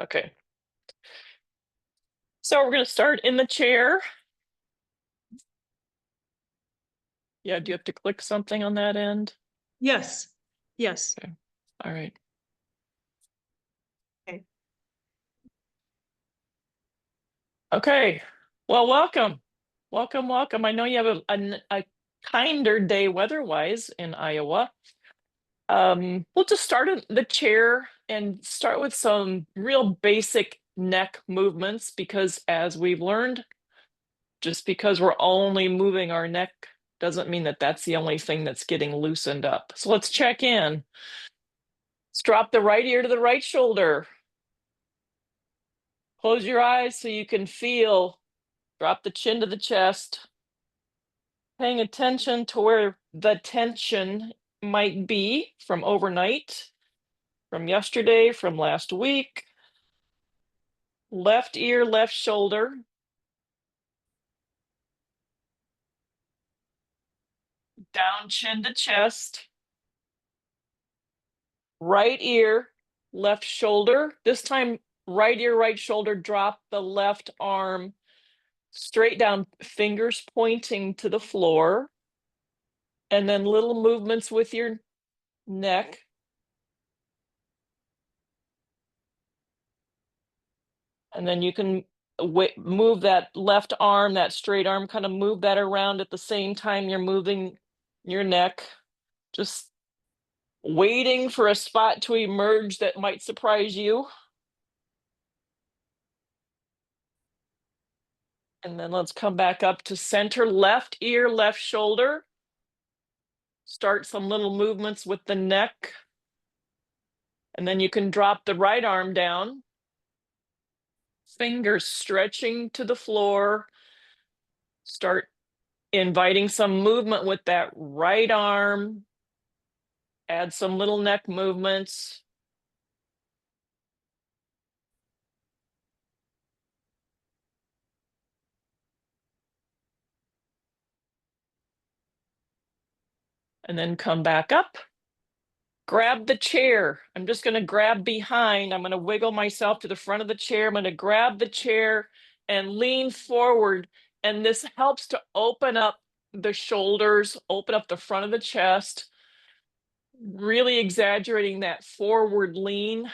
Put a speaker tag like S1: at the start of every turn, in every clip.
S1: Okay. So we're going to start in the chair. Yeah, do you have to click something on that end?
S2: Yes. Yes.
S1: Okay. All right.
S2: Okay.
S1: Okay. Well, welcome. Welcome, welcome. I know you have a kinder day weather-wise in Iowa. We'll just start in the chair and start with some real basic neck movements because as we've learned, just because we're only moving our neck doesn't mean that that's the only thing that's getting loosened up. So let's check in. Let's drop the right ear to the right shoulder. Close your eyes so you can feel. Drop the chin to the chest. Paying attention to where the tension might be from overnight, from yesterday, from last week. Left ear, left shoulder. Down chin to chest. Right ear, left shoulder. This time, right ear, right shoulder. Drop the left arm straight down, fingers pointing to the floor. And then little movements with your neck. And then you can move that left arm, that straight arm, kind of move that around at the same time you're moving your neck. Just waiting for a spot to emerge that might surprise you. And then let's come back up to center, left ear, left shoulder. Start some little movements with the neck. And then you can drop the right arm down. Fingers stretching to the floor. Start inviting some movement with that right arm. Add some little neck movements. And then come back up. Grab the chair. I'm just going to grab behind. I'm going to wiggle myself to the front of the chair. I'm going to grab the chair and lean forward. And this helps to open up the shoulders, open up the front of the chest, really exaggerating that forward lean.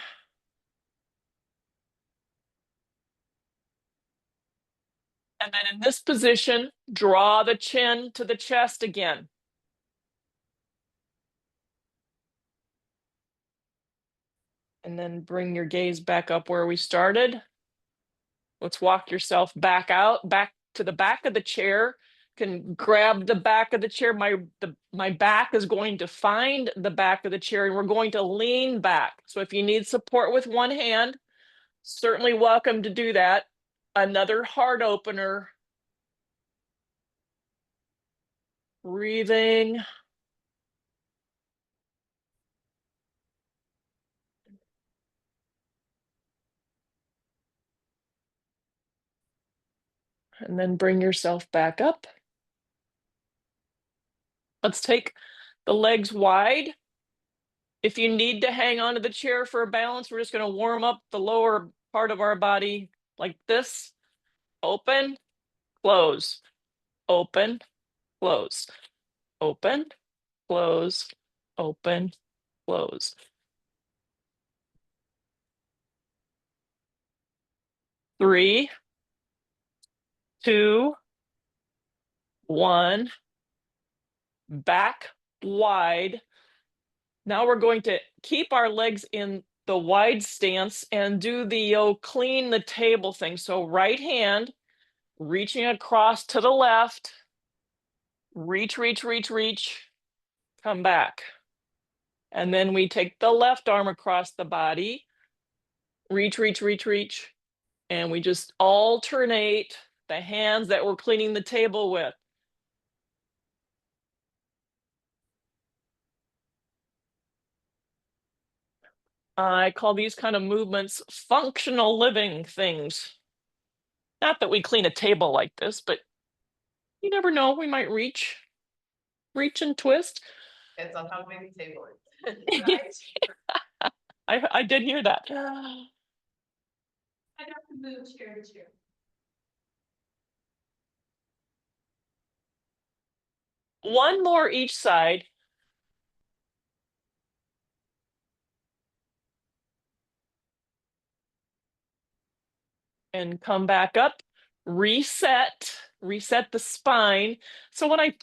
S1: And then in this position, draw the chin to the chest again. And then bring your gaze back up where we started. Let's walk yourself back out, back to the back of the chair. Can grab the back of the chair. My back is going to find the back of the chair and we're going to lean back. So if you need support with one hand, certainly welcome to do that. Another heart opener. Breathing. And then bring yourself back up. Let's take the legs wide. If you need to hang onto the chair for a balance, we're just going to warm up the lower part of our body like this. Open, close, open, close, open, close, open, close. Three, two, one. Back wide. Now we're going to keep our legs in the wide stance and do the clean the table thing. So right hand reaching across to the left. Reach, reach, reach, reach. Come back. And then we take the left arm across the body. Reach, reach, reach, reach. And we just alternate the hands that we're cleaning the table with. I call these kind of movements functional living things. Not that we clean a table like this, but you never know, we might reach and twist.
S3: Depends on how big the table is.
S1: I did hear that.
S2: Move chair to chair.
S1: One more each side. And come back up, reset the spine. So when I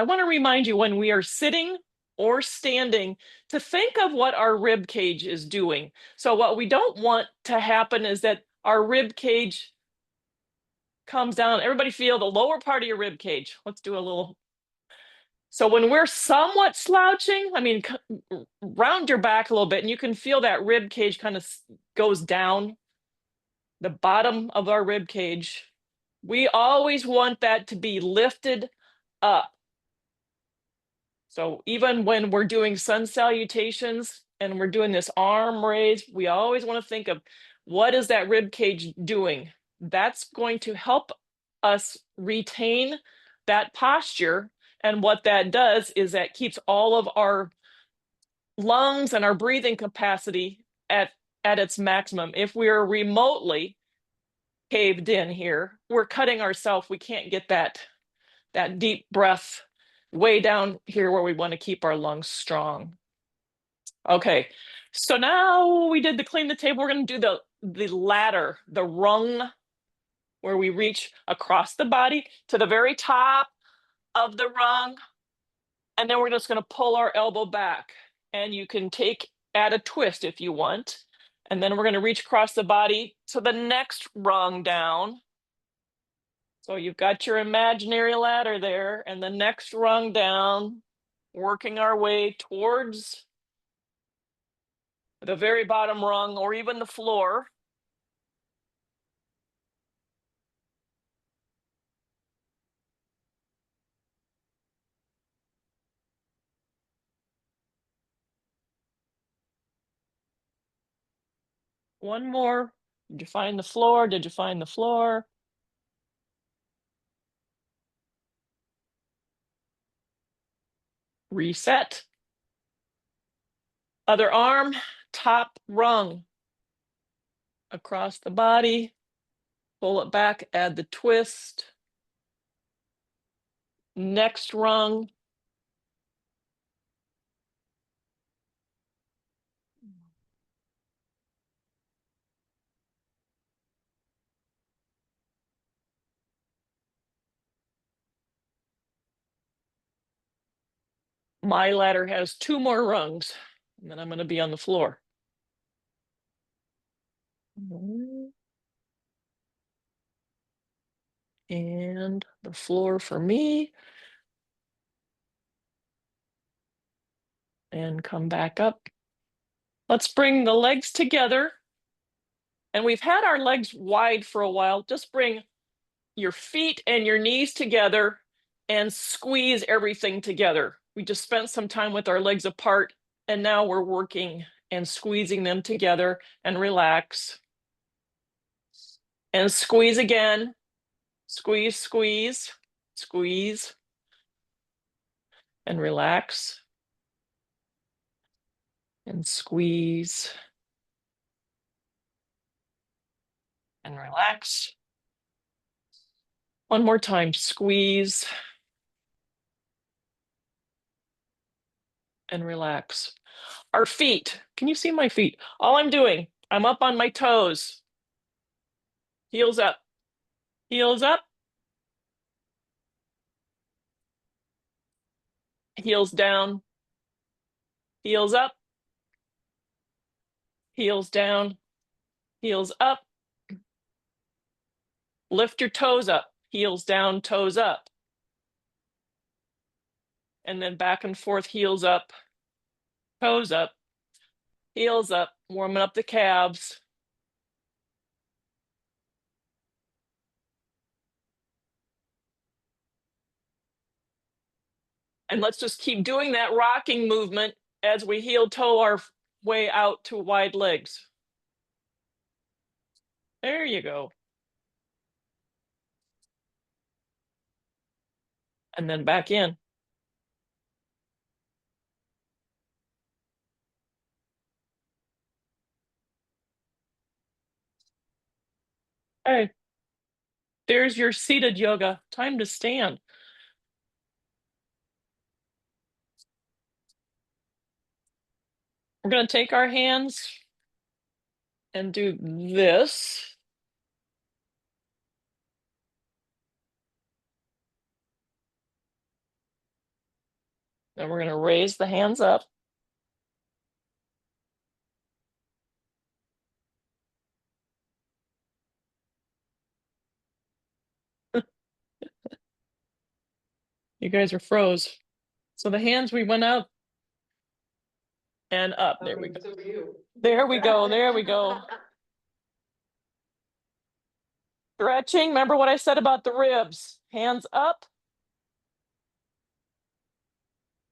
S1: want to remind you, when we are sitting or standing, to think of what our rib cage is doing. So what we don't want to happen is that our rib cage comes down. Everybody feel the lower part of your rib cage. Let's do a little. So when we're somewhat slouching, I mean, round your back a little bit and you can feel that rib cage kind of goes down, the bottom of our rib cage. We always want that to be lifted up. So even when we're doing sun salutations and we're doing this arm raise, we always want to think of what is that rib cage doing? That's going to help us retain that posture. And what that does is that keeps all of our lungs and our breathing capacity at its maximum. If we're remotely caved in here, we're cutting ourselves. We can't get that deep breath way down here where we want to keep our lungs strong. Okay, so now we did the clean the table. We're going to do the ladder, the rung, where we reach across the body to the very top of the rung. And then we're just going to pull our elbow back. And you can add a twist if you want. And then we're going to reach across the body to the next rung down. So you've got your imaginary ladder there, and the next rung down, working our way towards the very bottom rung or even the floor. One more. Did you find the floor? Did you find the floor? Reset. Other arm, top rung. Across the body, pull it back, add the twist. Next rung. My ladder has 2 more rungs, and then I'm going to be on the floor. And the floor for me. And come back up. Let's bring the legs together. And we've had our legs wide for a while. Just bring your feet and your knees together and squeeze everything together. We just spent some time with our legs apart, and now we're working and squeezing them together. And relax. And squeeze again. Squeeze, squeeze, squeeze. And relax. And squeeze. And relax. One more time, squeeze. And relax. Our feet, can you see my feet? All I'm doing, I'm up on my toes. Heels up, heels up. Heels down, heels up. Heels down, heels up. Lift your toes up, heels down, toes up. And then back and forth, heels up, toes up, heels up, warming up the calves. And let's just keep doing that rocking movement as we heel toe our way out to wide legs. There you go. And then back in. Okay. There's your seated yoga. Time to stand. We're going to take our hands and do this. Then we're going to raise the hands up. You guys are froze. So the hands, we went up and up. There we go. There we go. There we go. Stretching. Remember what I said about the ribs. Hands up.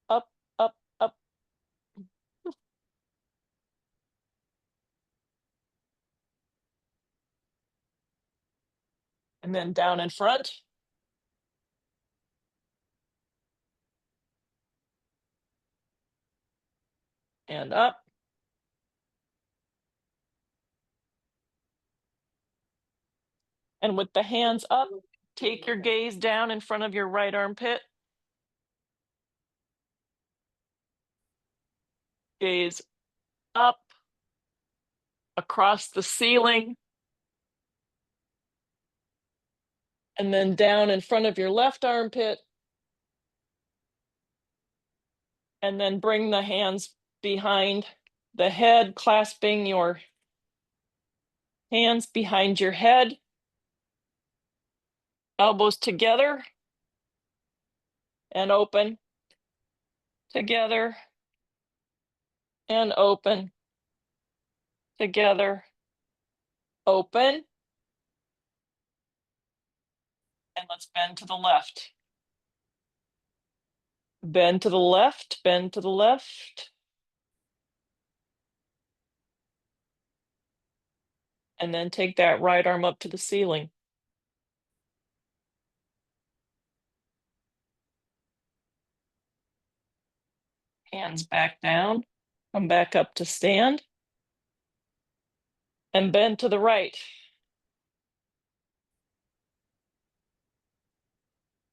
S1: Up, up, up. And then down in front. And up. And with the hands up, take your gaze down in front of your right armpit. Gaze up, across the ceiling, and then down in front of your left armpit. And then bring the hands behind the head, clasping your hands behind your head, elbows together and open, together and open, together, open. And let's bend to the left. Bend to the left, bend to the left. And then take that right arm up to the ceiling. Hands back down, come back up to stand. And bend to the right.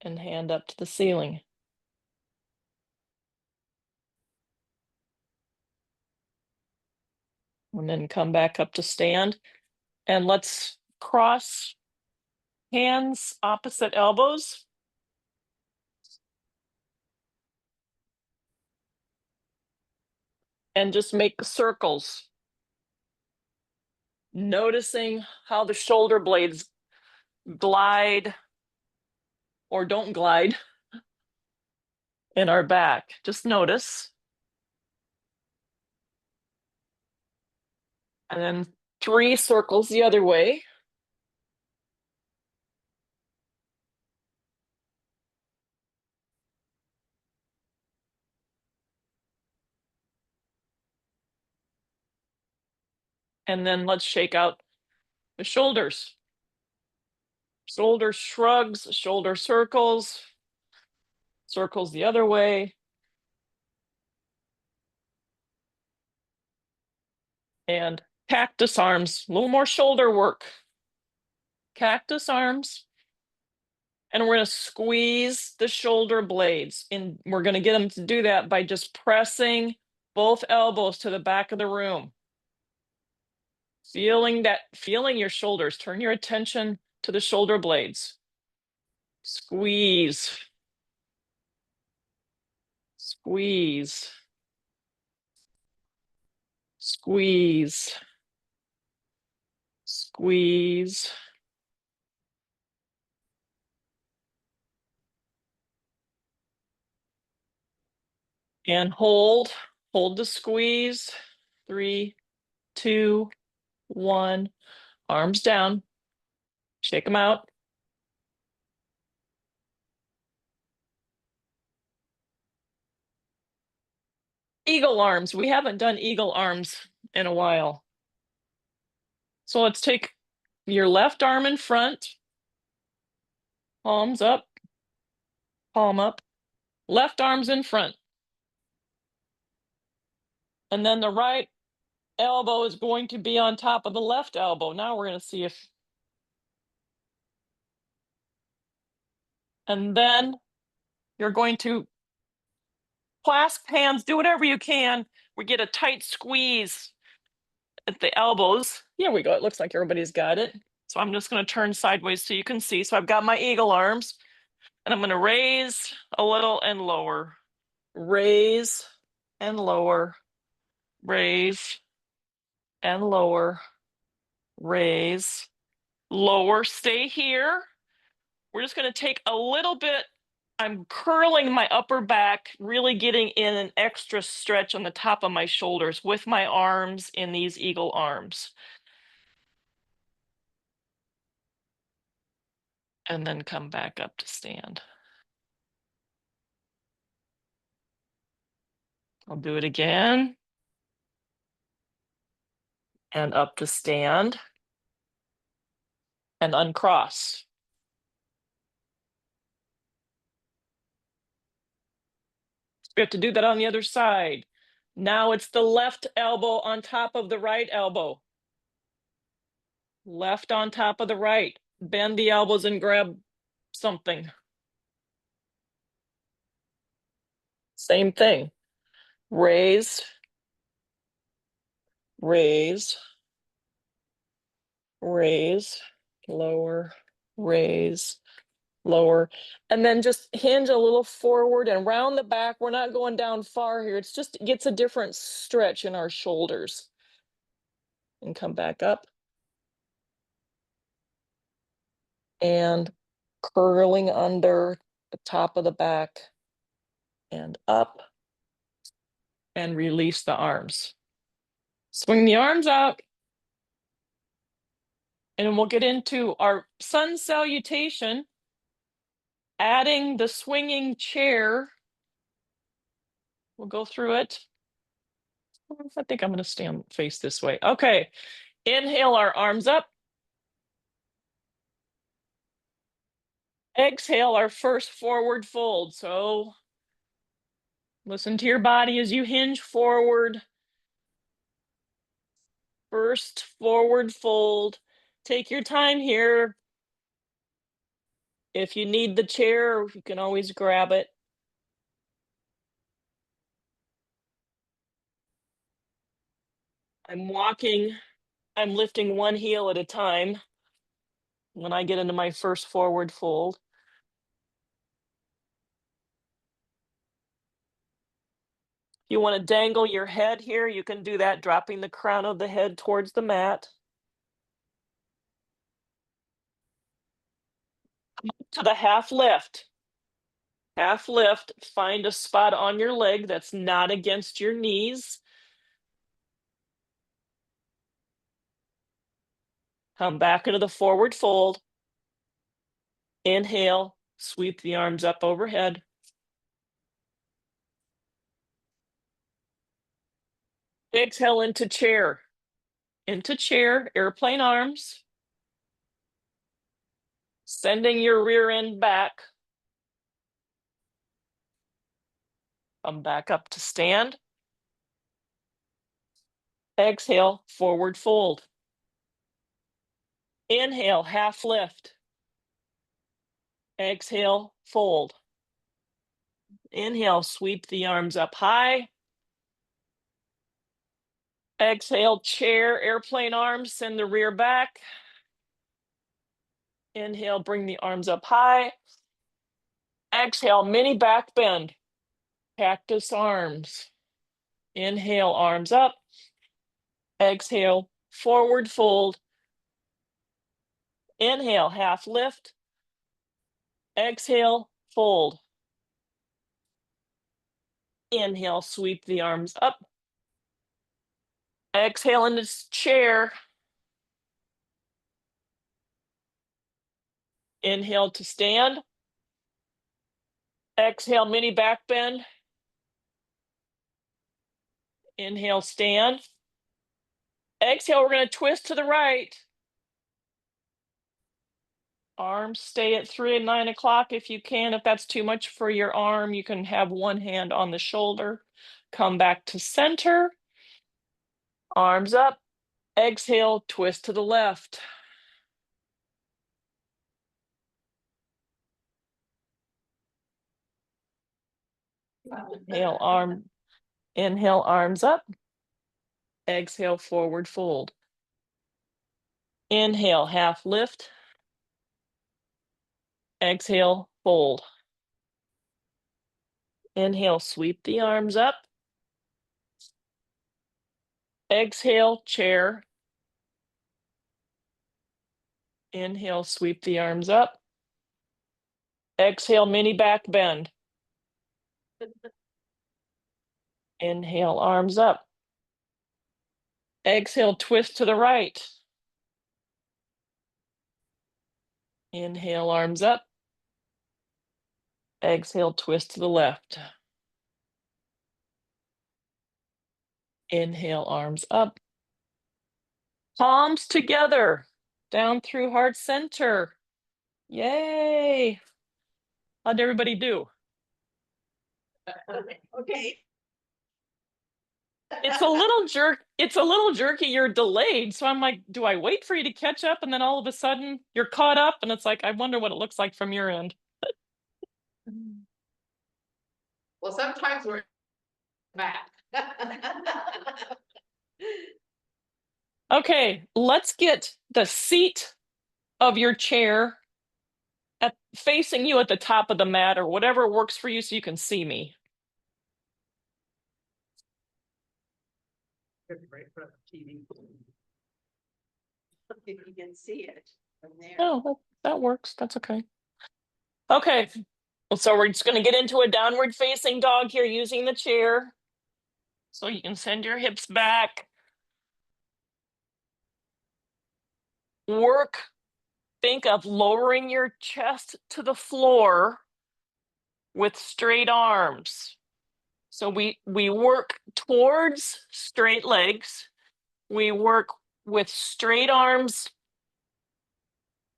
S1: And hand up to the ceiling. And then come back up to stand. And let's cross hands opposite elbows. And just make circles. Noticing how the shoulder blades glide or don't glide in our back. Just notice. And then 3 circles the other way. And then let's shake out the shoulders. Shoulder shrugs, shoulder circles, circles the other way. And cactus arms, a little more shoulder work. Cactus arms. And we're going to squeeze the shoulder blades. And we're going to get them to do that by just pressing both elbows to the back of the room. Feeling your shoulders. Turn your attention to the shoulder blades. Squeeze. Squeeze. Squeeze. Squeeze. And hold the squeeze. 3, 2, 1. Arms down. Shake them out. Eagle arms. We haven't done eagle arms in a while. So let's take your left arm in front. Palms up. Palm up. Left arm's in front. And then the right elbow is going to be on top of the left elbow. Now we're going to see if And then you're going to clasp hands, do whatever you can. We get a tight squeeze at the elbows. Here we go. It looks like everybody's got it. So I'm just going to turn sideways so you can see. So I've got my eagle arms, and I'm going to raise a little and lower, raise and lower, raise and lower, raise, lower. Stay here. We're just going to take a little bit. I'm curling my upper back, really getting in an extra stretch on the top of my shoulders with my arms in these eagle arms. And then come back up to stand. I'll do it again. And up to stand. And uncross. We have to do that on the other side. Now it's the left elbow on top of the right elbow. Left on top of the right. Bend the elbows and grab something. Same thing. Raise, raise, raise, lower, raise, lower, and then just hinge a little forward and round the back. We're not going down far here. It's just it gets a different stretch in our shoulders. And come back up. And curling under the top of the back and up. And release the arms. Swing the arms out. And we'll get into our sun salutation, adding the swinging chair. We'll go through it. I think I'm going to stand face this way. Okay. Inhale our arms up. Exhale our first forward fold. So listen to your body as you hinge forward. First forward fold. Take your time here. If you need the chair, you can always grab it. I'm walking. I'm lifting one heel at a time when I get into my first forward fold. If you want to dangle your head here, you can do that, dropping the crown of the head towards the mat. To the half lift. Half lift, find a spot on your leg that's not against your knees. Come back into the forward fold. Inhale, sweep the arms up overhead. Exhale into chair. Into chair, airplane arms. Sending your rear end back. Come back up to stand. Exhale, forward fold. Inhale, half lift. Exhale, fold. Inhale, sweep the arms up high. Exhale, chair, airplane arms, send the rear back. Inhale, bring the arms up high. Exhale, mini back bend. Cactus arms. Inhale, arms up. Exhale, forward fold. Inhale, half lift. Exhale, fold. Inhale, sweep the arms up. Exhale into chair. Inhale to stand. Exhale, mini back bend. Inhale, stand. Exhale, we're going to twist to the right. Arms stay at 3 and 9 o'clock if you can. If that's too much for your arm, you can have one hand on the shoulder. Come back to center. Arms up. Exhale, twist to the left. Inhale, arms up. Exhale, forward fold. Inhale, half lift. Exhale, fold. Inhale, sweep the arms up. Exhale, chair. Inhale, sweep the arms up. Exhale, mini back bend. Inhale, arms up. Exhale, twist to the right. Inhale, arms up. Exhale, twist to the left. Inhale, arms up. Palms together, down through heart center. Yay! How'd everybody do?
S2: Okay.
S1: It's a little jerky, you're delayed. So I'm like, do I wait for you to catch up? And then all of a sudden you're caught up and it's like, I wonder what it looks like from your end.
S3: Well, sometimes we're back.
S1: Okay, let's get the seat of your chair facing you at the top of the mat or whatever works for you so you can see me.
S2: Right from TV. If you can see it from there.
S1: Oh, that works. That's okay. Okay, so we're just going to get into a downward facing dog here using the chair. So you can send your hips back. Think of lowering your chest to the floor with straight arms. So we work towards straight legs. We work with straight arms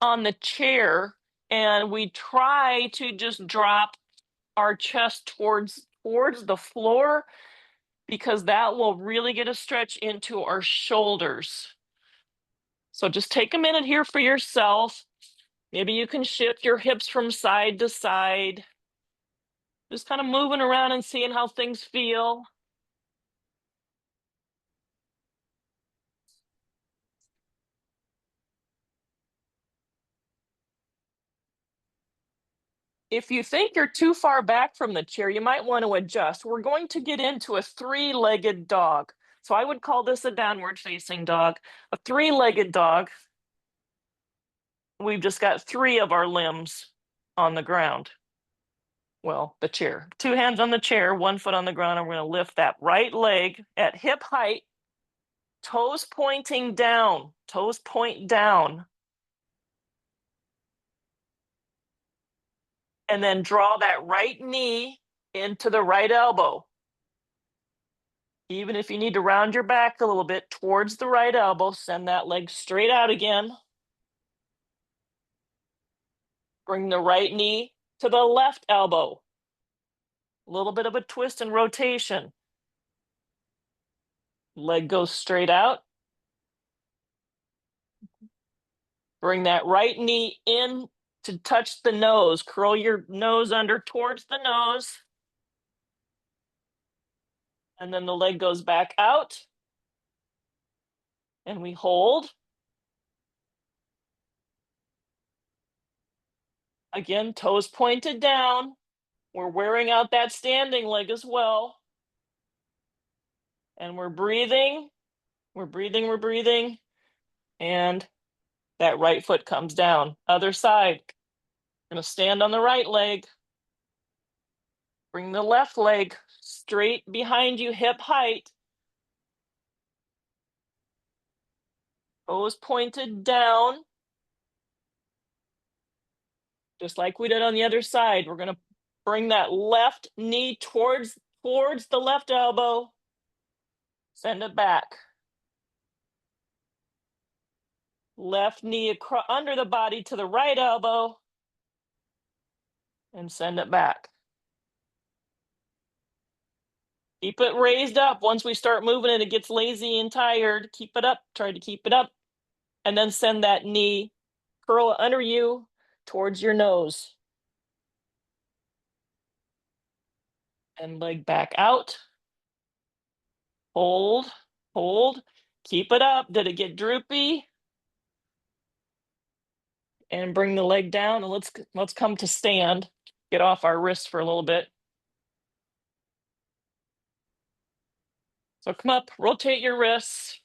S1: on the chair, and we try to just drop our chest towards the floor because that will really get a stretch into our shoulders. So just take a minute here for yourself. Maybe you can shift your hips from side to side. Just kind of moving around and seeing how things feel. If you think you're too far back from the chair, you might want to adjust. We're going to get into a three-legged dog. So I would call this a downward facing dog. A three-legged dog. We've just got three of our limbs on the ground. Well, the chair. Two hands on the chair, one foot on the ground, and we're going to lift that right leg at hip height, toes pointing down, toes point down. And then draw that right knee into the right elbow. Even if you need to round your back a little bit towards the right elbow, send that leg straight out again. Bring the right knee to the left elbow. A little bit of a twist and rotation. Leg goes straight out. Bring that right knee in to touch the nose. Curl your nose under towards the nose. And then the leg goes back out. And we hold. Again, toes pointed down. We're wearing out that standing leg as well. And we're breathing. We're breathing, we're breathing. And that right foot comes down. Other side. Gonna stand on the right leg. Bring the left leg straight behind you, hip height. Toes pointed down. Just like we did on the other side. We're gonna bring that left knee towards the left elbow. Send it back. Left knee under the body to the right elbow. And send it back. Keep it raised up. Once we start moving it, it gets lazy and tired. Keep it up. Try to keep it up. And then send that knee, curl it under you towards your nose. And leg back out. Hold, hold, keep it up. Did it get droopy? And bring the leg down, and let's come to stand. Get off our wrists for a little bit. So come up, rotate your wrists.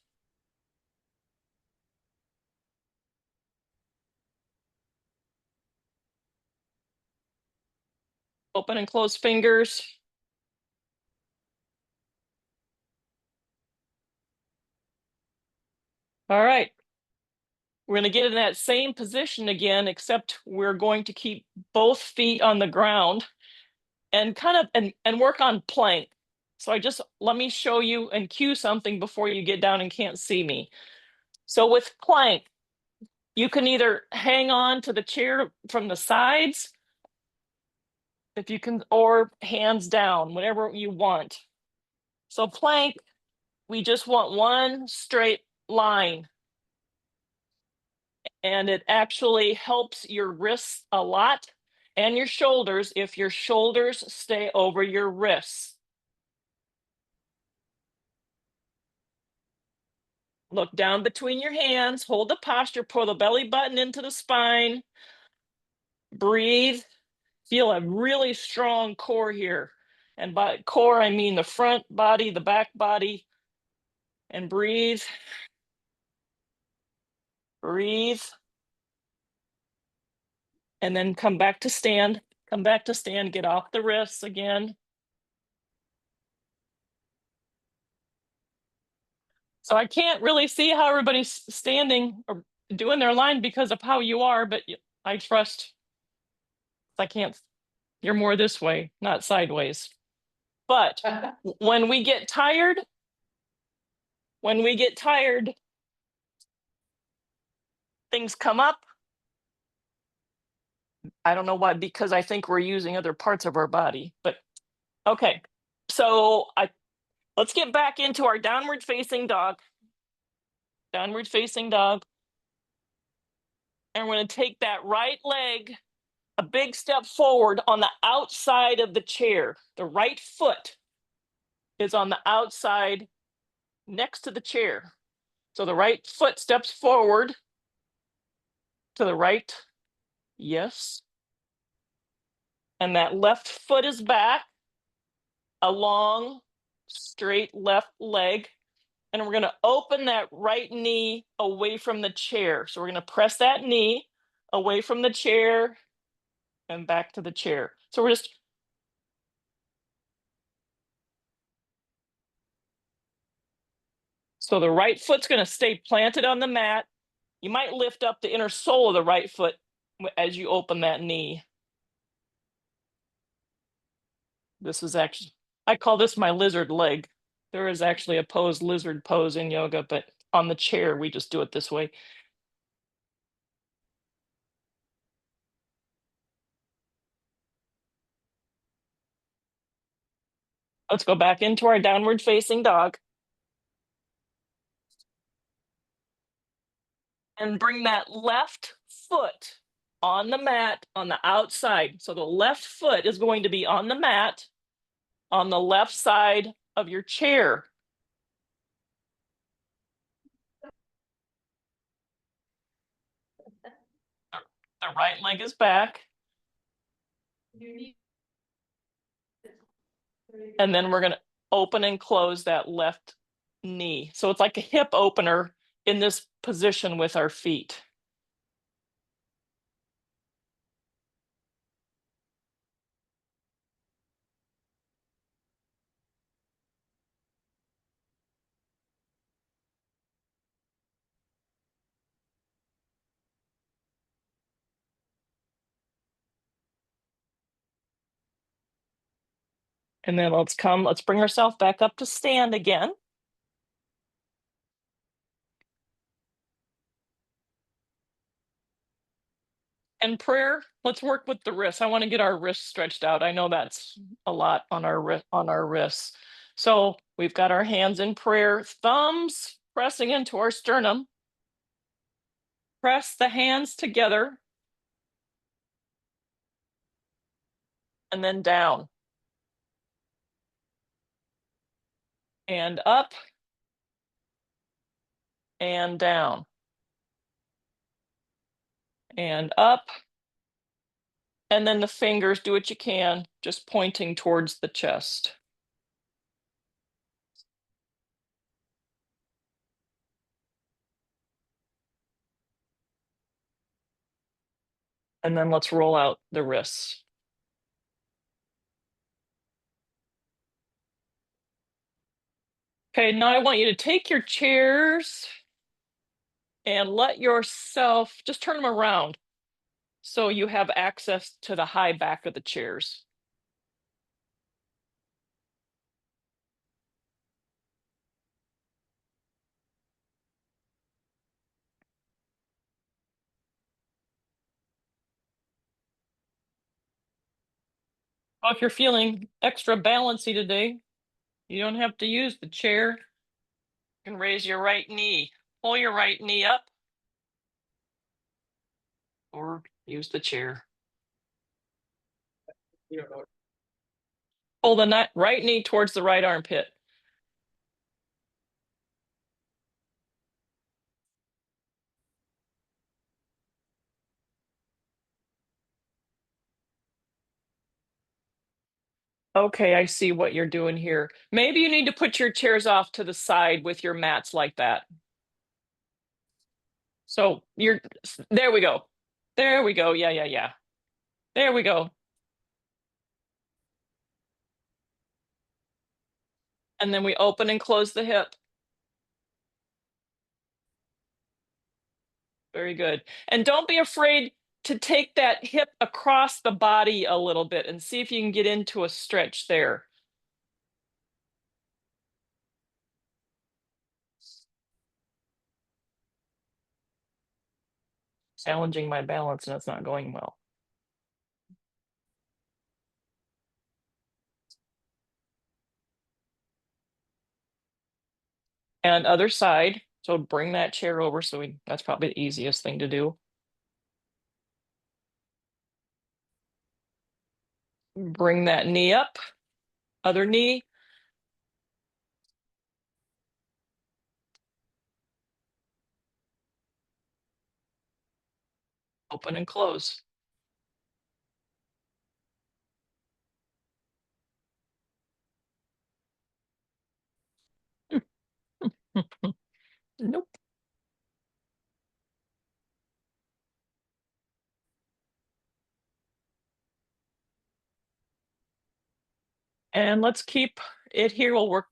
S1: Open and close fingers. All right. We're going to get in that same position again, except we're going to keep both feet on the ground and kind of and work on plank. So let me show you and cue something before you get down and can't see me. So with plank, you can either hang on to the chair from the sides, if you can, or hands down, whatever you want. So plank, we just want one straight line. And it actually helps your wrists a lot and your shoulders if your shoulders stay over your wrists. Look down between your hands, hold the posture, pull the belly button into the spine, breathe, feel a really strong core here. And by core, I mean the front body, the back body, and breathe, breathe. And then come back to stand, get off the wrists again. So I can't really see how everybody's standing or doing their line because of how you are, but I trust. I can't, you're more this way, not sideways. But when we get tired, things come up. I don't know why, because I think we're using other parts of our body, but okay. So let's get back into our downward facing dog. Downward facing dog. And we're going to take that right leg a big step forward on the outside of the chair. The right foot is on the outside next to the chair. So the right foot steps forward to the right. Yes. And that left foot is back, a long, straight left leg. And we're going to open that right knee away from the chair. So we're going to press that knee away from the chair and back to the chair. So we're just so the right foot's going to stay planted on the mat. You might lift up the inner sole of the right foot as you open that knee. This is actually, I call this my lizard leg. There is actually a pose, lizard pose in yoga, but on the chair, we just do it this way. Let's go back into our downward facing dog. And bring that left foot on the mat on the outside. So the left foot is going to be on the mat on the left side of your chair. The right leg is back. And then we're going to open and close that left knee. So it's like a hip opener in this position with our feet. And then let's bring ourselves back up to stand again. And prayer, let's work with the wrists. I want to get our wrists stretched out. I know that's a lot on our wrists. So we've got our hands in prayer, thumbs pressing into our sternum. Press the hands together. And then down. and up and down and up. And then the fingers, do what you can, just pointing towards the chest. And then let's roll out the wrists. Okay, now I want you to take your chairs and let yourself just turn them around so you have access to the high back of the chairs. Well, if you're feeling extra balancy today, you don't have to use the chair. You can raise your right knee. Pull your right knee up or use the chair. Pull the right knee towards the right armpit. Okay, I see what you're doing here. Maybe you need to put your chairs off to the side with your mats like that. So there we go. There we go. Yeah. There we go. And then we open and close the hip. Very good. And don't be afraid to take that hip across the body a little bit and see if you can get into a stretch there. Challenging my balance and it's not going well. And other side. So bring that chair over. That's probably the easiest thing to do. Bring that knee up. Other knee. Open and close. Nope. And let's keep it here. We'll work.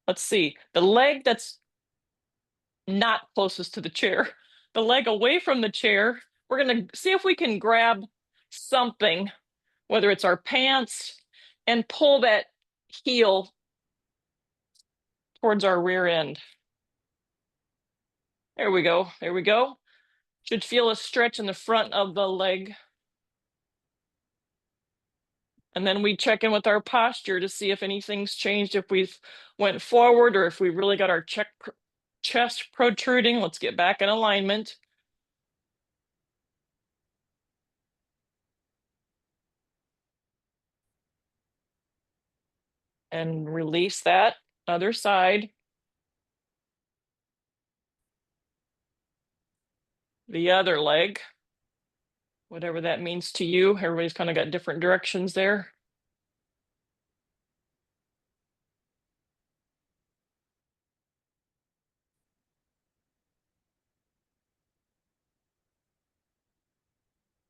S1: Let's see. The leg that's not closest to the chair, the leg away from the chair. We're going to see if we can grab something, whether it's our pants, and pull that heel towards our rear end. There we go. There we go. Should feel a stretch in the front of the leg. And then we check in with our posture to see if anything's changed, if we've went forward or if we really got our chest protruding. Let's get back in alignment. And release that other side. The other leg, whatever that means to you. Everybody's kind of got different directions there.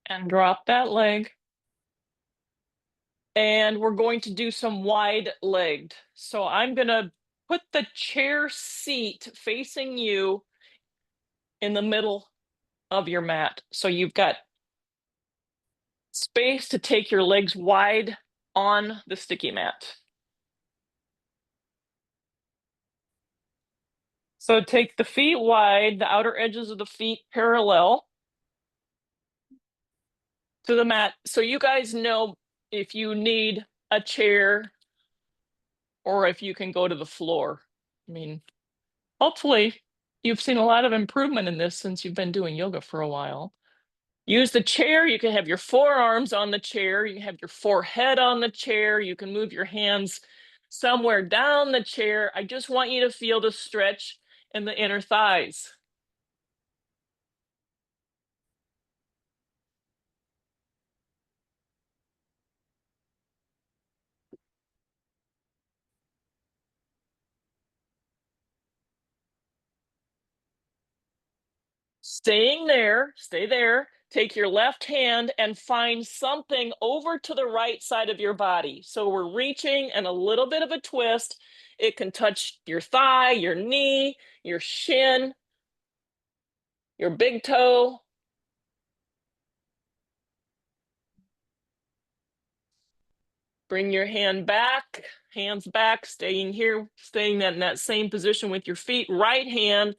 S1: And drop that leg. And we're going to do some wide legged. So I'm going to put the chair seat facing you in the middle of your mat. So you've got space to take your legs wide on the sticky mat. So take the feet wide, the outer edges of the feet parallel to the mat. So you guys know if you need a chair or if you can go to the floor. I mean, hopefully you've seen a lot of improvement in this since you've been doing yoga for a while. Use the chair. You can have your forearms on the chair. You can have your forehead on the chair. You can move your hands Somewhere down the chair, I just want you to feel the stretch in the inner thighs. Staying there, stay there. Take your left hand and find something over to the right side of your body. So we're reaching and a little bit of a twist. It can touch your thigh, your knee, your shin, your big toe. Bring your hands back, staying here, staying in that same position with your feet. Right hand,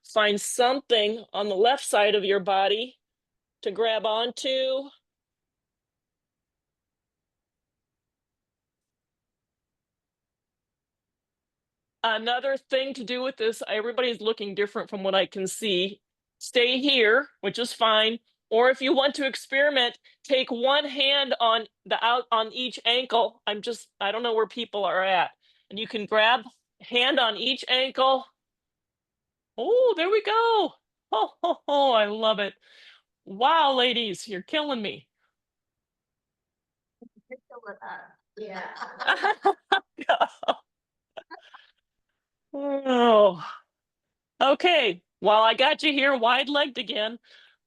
S1: find something on the left side of your body to grab onto. Another thing to do with this, everybody's looking different from what I can see. Stay here, which is fine. Or if you want to experiment, take one hand on each ankle. I don't know where people are at. And you can grab hand on each ankle. Oh, there we go. Oh, I love it. Wow, ladies, you're killing me.
S2: Yeah.
S1: Oh, okay. While I got you here wide-legged again,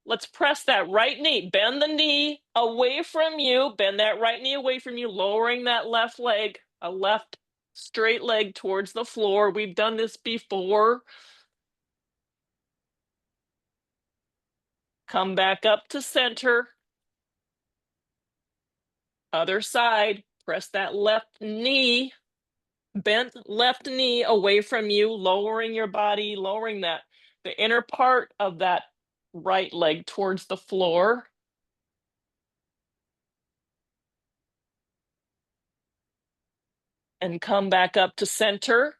S1: let's press that right knee. Bend the knee away from you. Bend that right knee away from you, lowering that left leg, a left straight leg towards the floor. We've done this before. Come back up to center. Other side. Press that left knee, bent left knee away from you, lowering your body, lowering the inner part of that right leg towards the floor. And come back up to center.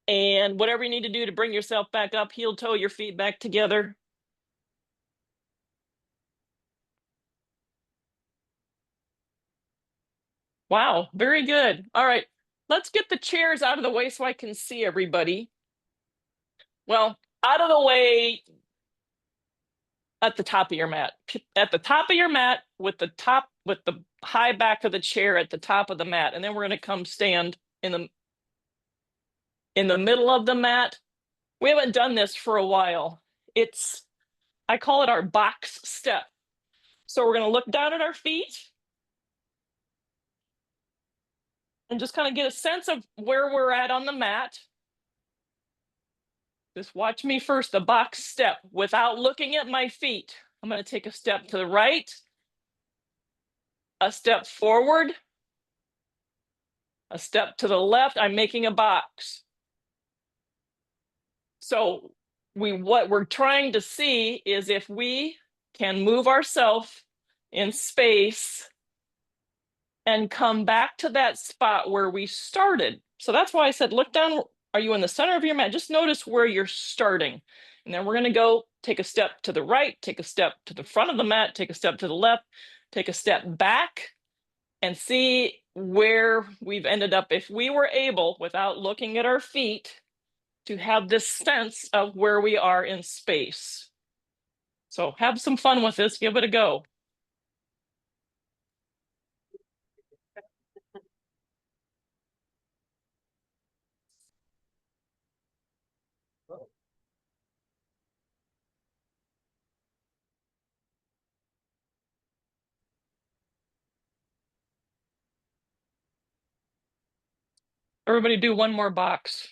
S1: And whatever you need to do to bring yourself back up, heel toe your feet back together. Wow, very good. All right, let's get the chairs out of the way so I can see everybody. Well, out of the way at the top of your mat. At the top of your mat with the high back of the chair at the top of the mat. And then we're going to come stand in the middle of the mat. We haven't done this for a while. I call it our box step. So we're going to look down at our feet and just kind of get a sense of where we're at on the mat. Just watch me first, the box step, without looking at my feet. I'm going to take a step to the right, a step forward, a step to the left. I'm making a box. So what we're trying to see is if we can move ourselves in space and come back to that spot where we started. So that's why I said, look down. Are you in the center of your mat? Just notice where you're starting. And then we're going to go take a step to the right, take a step to the front of the mat, take a step to the left, take a step back, and see where we've ended up. If we were able, without looking at our feet, to have this sense of where we are in space. So have some fun with this. Give it a go. Everybody do one more box.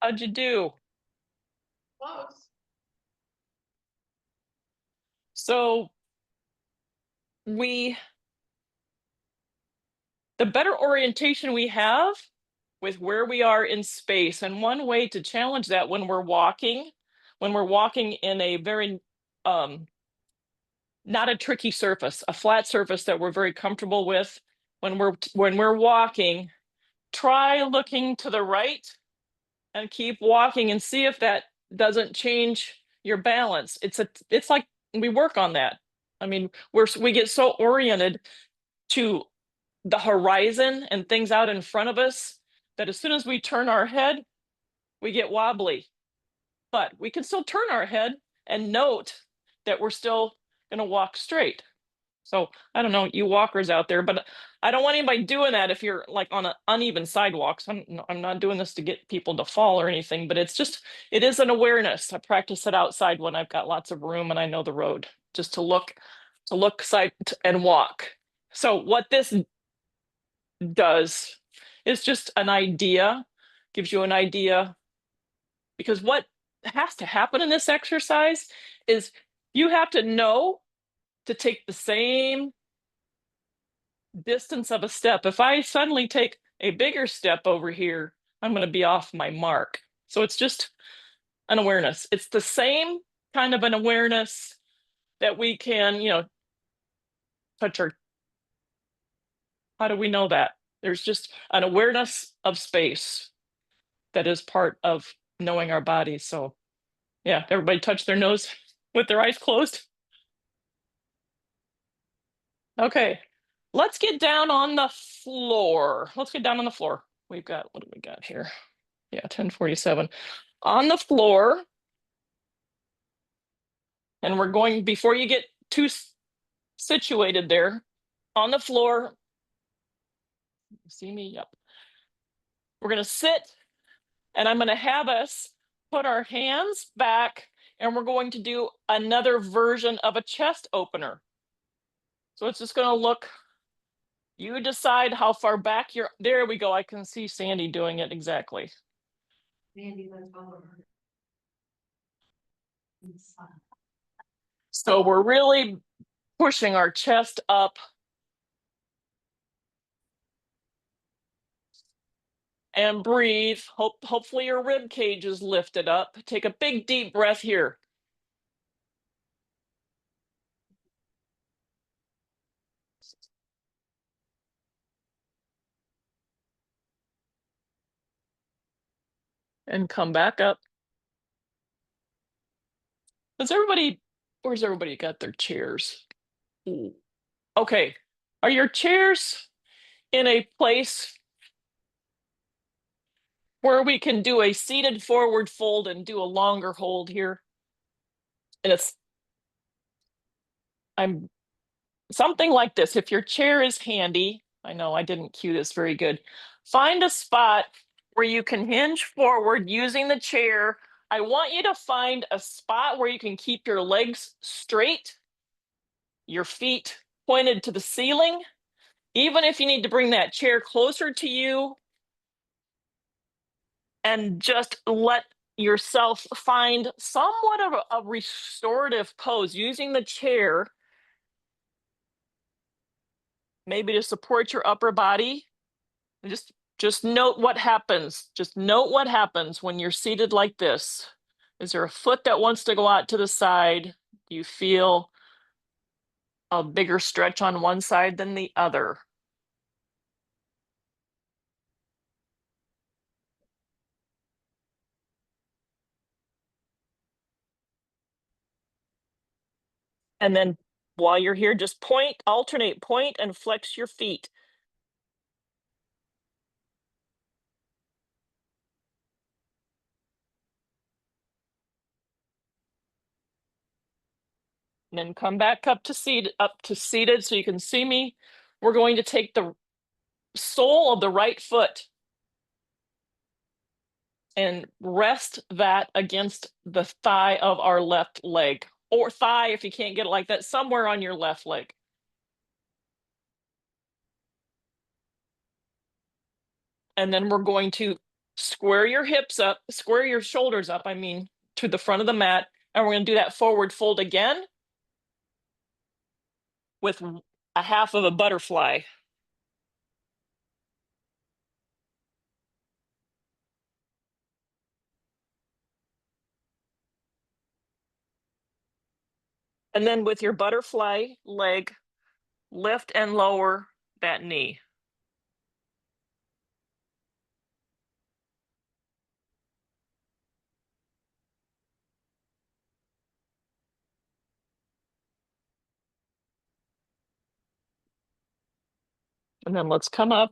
S1: How'd you do?
S3: Close.
S1: So the better orientation we have with where we are in space, and one way to challenge that when we're walking in a very not a tricky surface, a flat surface that we're very comfortable with, when we're walking, try looking to the right and keep walking and see if that doesn't change your balance. It's like we work on that. I mean, we get so oriented to the horizon and things out in front of us that as soon as we turn our head, we get wobbly. But we can still turn our head and note that we're still going to walk straight. So I don't know, you walkers out there, but I don't want anybody doing that if you're like on an uneven sidewalk. So I'm not doing this to get people to fall or anything, but it is an awareness. I practice it outside when I've got lots of room and I know the road, just to look side and walk. So what this does is just an idea, gives you an idea, because what has to happen in this exercise is you have to know to take the same distance of a step. If I suddenly take a bigger step over here, I'm going to be off my mark. So it's just an awareness. It's the same kind of an awareness that we can, touch our. How do we know that? There's just an awareness of space that is part of knowing our bodies. So yeah, everybody touch their nose with their eyes closed. Okay, let's get down on the floor. Let's get down on the floor. We've got, what do we got here? Yeah, 10:47. On the floor. And we're going, before you get too situated there, on the floor. See me? Yep. We're going to sit and I'm going to have us put our hands back and we're going to do another version of a chest opener. So it's just going to look, you decide how far back you're, there we go. I can see Sandy doing it exactly.
S2: Sandy was over.
S1: So we're really pushing our chest up. And breathe. Hopefully your rib cage is lifted up. Take a big deep breath here. And come back up. Where's everybody got their chairs? Ooh. Okay, are your chairs in a place where we can do a seated forward fold and do a longer hold here? And I'm something like this. If your chair is handy, I know I didn't cue this very good. Find a spot where you can hinge forward using the chair. I want you to find a spot where you can keep your legs straight, your feet pointed to the ceiling. Even if you need to bring that chair closer to you and just let yourself find somewhat of a restorative pose using the chair, maybe to support your upper body. Just note what happens. Just note what happens when you're seated like this. Is there a foot that wants to go out to the side? Do you feel a bigger stretch on one side than the other? And then while you're here, just alternate point and flex your feet. And then come back up to seated so you can see me. We're going to take the sole of the right foot and rest that against the thigh of our left leg, or thigh if you can't get it like that, somewhere on your left leg. And then we're going to square your hips up, square your shoulders up, I mean, to the front of the mat. And we're going to do that forward fold again with a half of a butterfly. And then with your butterfly leg, lift and lower that knee. And then let's come up.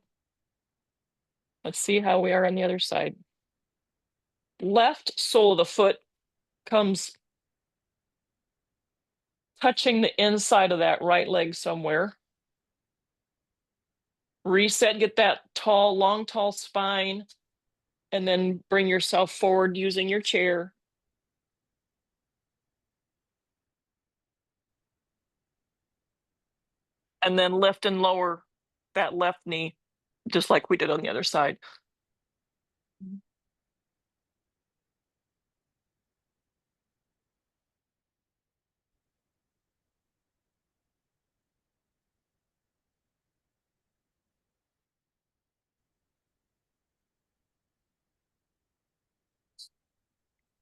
S1: Let's see how we are on the other side. Left sole of the foot comes touching the inside of that right leg somewhere. Reset, get that tall, long, tall spine, and then bring yourself forward using your chair. And then lift and lower that left knee, just like we did on the other side.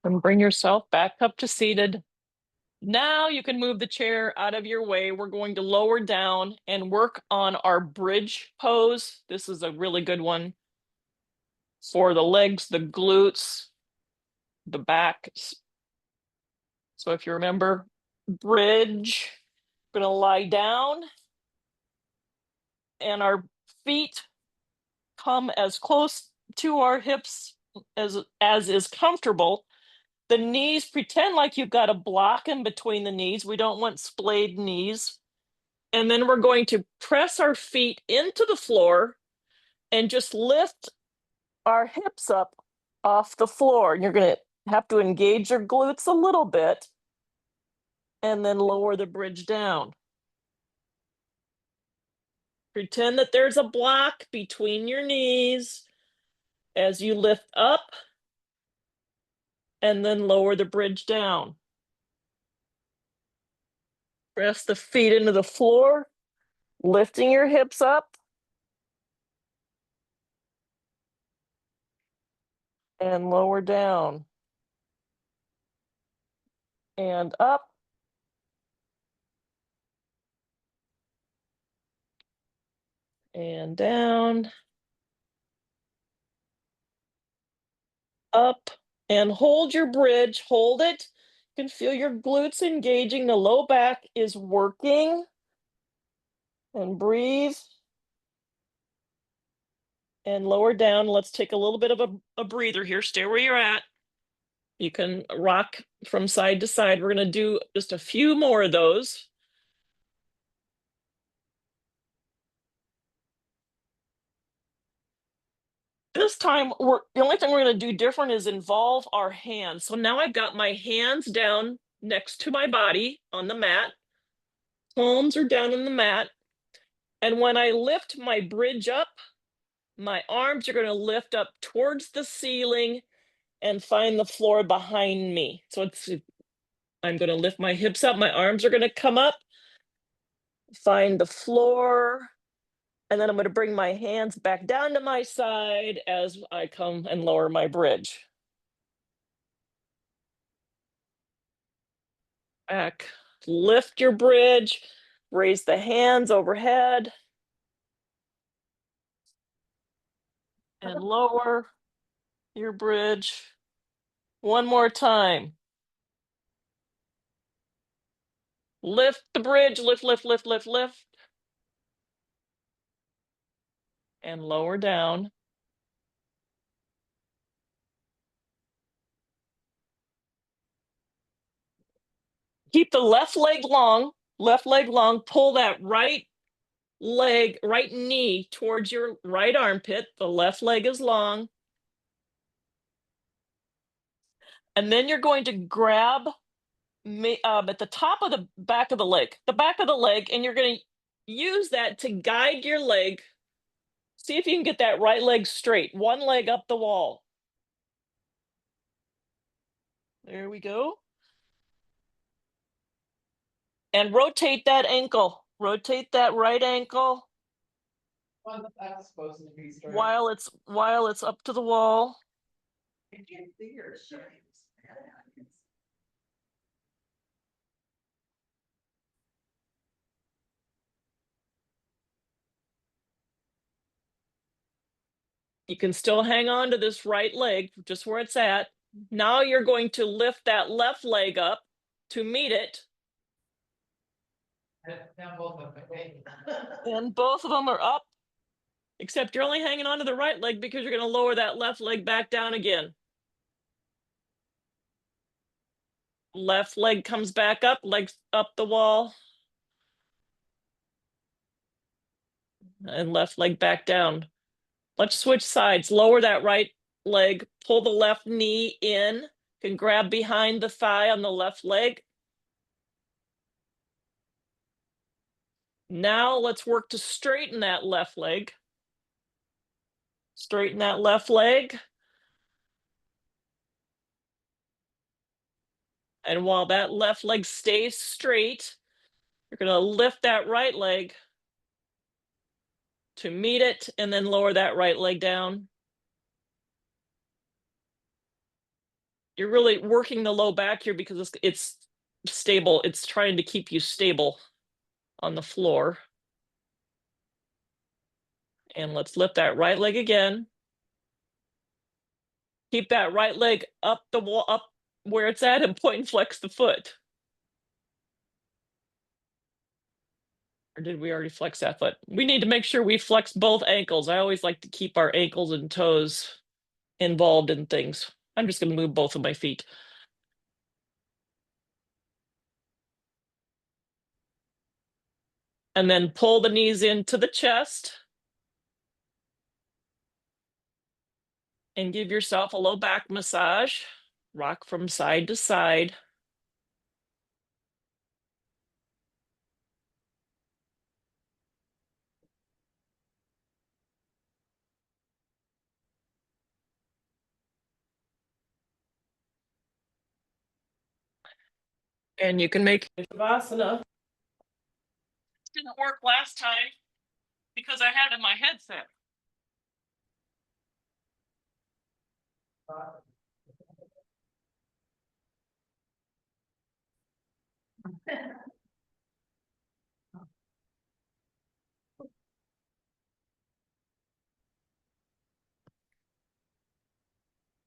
S1: And bring yourself back up to seated. Now you can move the chair out of your way. We're going to lower down and work on our bridge pose. This is a really good one for the legs, the glutes, the back. So if you remember, bridge, we're gonna lie down and our feet come as close to our hips as is comfortable. The knees, pretend like you've got a block in between the knees. We don't want splayed knees. And then we're going to press our feet into the floor and just lift our hips up off the floor. You're going to have to engage your glutes a little bit and then lower the bridge down. Pretend that there's a block between your knees as you lift up and then lower the bridge down. Press the feet into the floor, lifting your hips up and lower down and up and down, up, and hold your bridge. Hold it. You can feel your glutes engaging. The low back is working. And breathe. And lower down. Let's take a little bit of a breather here. Stay where you're at. You can rock from side to side. We're going to do just a few more of those. This time, the only thing we're going to do different is involve our hands. So now I've got my hands down next to my body on the mat. Palms are down on the mat. And when I lift my bridge up, my arms are going to lift up towards the ceiling and find the floor behind me. So I'm going to lift my hips up. My arms are going to come up, find the floor. And then I'm going to bring my hands back down to my side as I come and lower my bridge. Back, lift your bridge, raise the hands overhead, and lower your bridge. One more time. Lift the bridge, lift, lift, lift, lift, lift. And lower down. Keep the left leg long, pull that right knee towards your right armpit. The left leg is long. And then you're going to grab at the top of the back of the leg, and you're going to use that to guide your leg. See if you can get that right leg straight. One leg up the wall. There we go. And rotate that ankle. Rotate that right ankle
S3: Well, that's supposed to be straight.
S1: while it's up to the wall.
S3: I can't see your shapes.
S1: You can still hang on to this right leg, just where it's at. Now you're going to lift that left leg up to meet it.
S3: Now both of them.
S1: And both of them are up Except you're only hanging on to the right leg because you're going to lower that left leg back down again. Left leg comes back up, legs up the wall. And left leg back down. Let's switch sides. Lower that right leg, pull the left knee in, can grab behind the thigh on the left leg. Now let's work to straighten that left leg. Straighten that left leg. And while that left leg stays straight, you're going to lift that right leg to meet it and then lower that right leg down. You're really working the low back here because it's stable. It's trying to keep you stable on the floor. And let's lift that right leg again. Keep that right leg up the wall, up where it's at, and point and flex the foot. Or did we already flex that foot? We need to make sure we flex both ankles. I always like to keep our ankles and toes involved in things. I'm just going to move both of my feet. And then pull the knees into the chest. And give yourself a low back massage. Rock from side to side. And you can make Shavasana. Didn't work last time because I had it in my headset.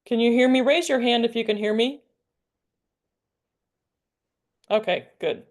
S1: Can you hear me? Raise your hand if you can hear me. Okay, good.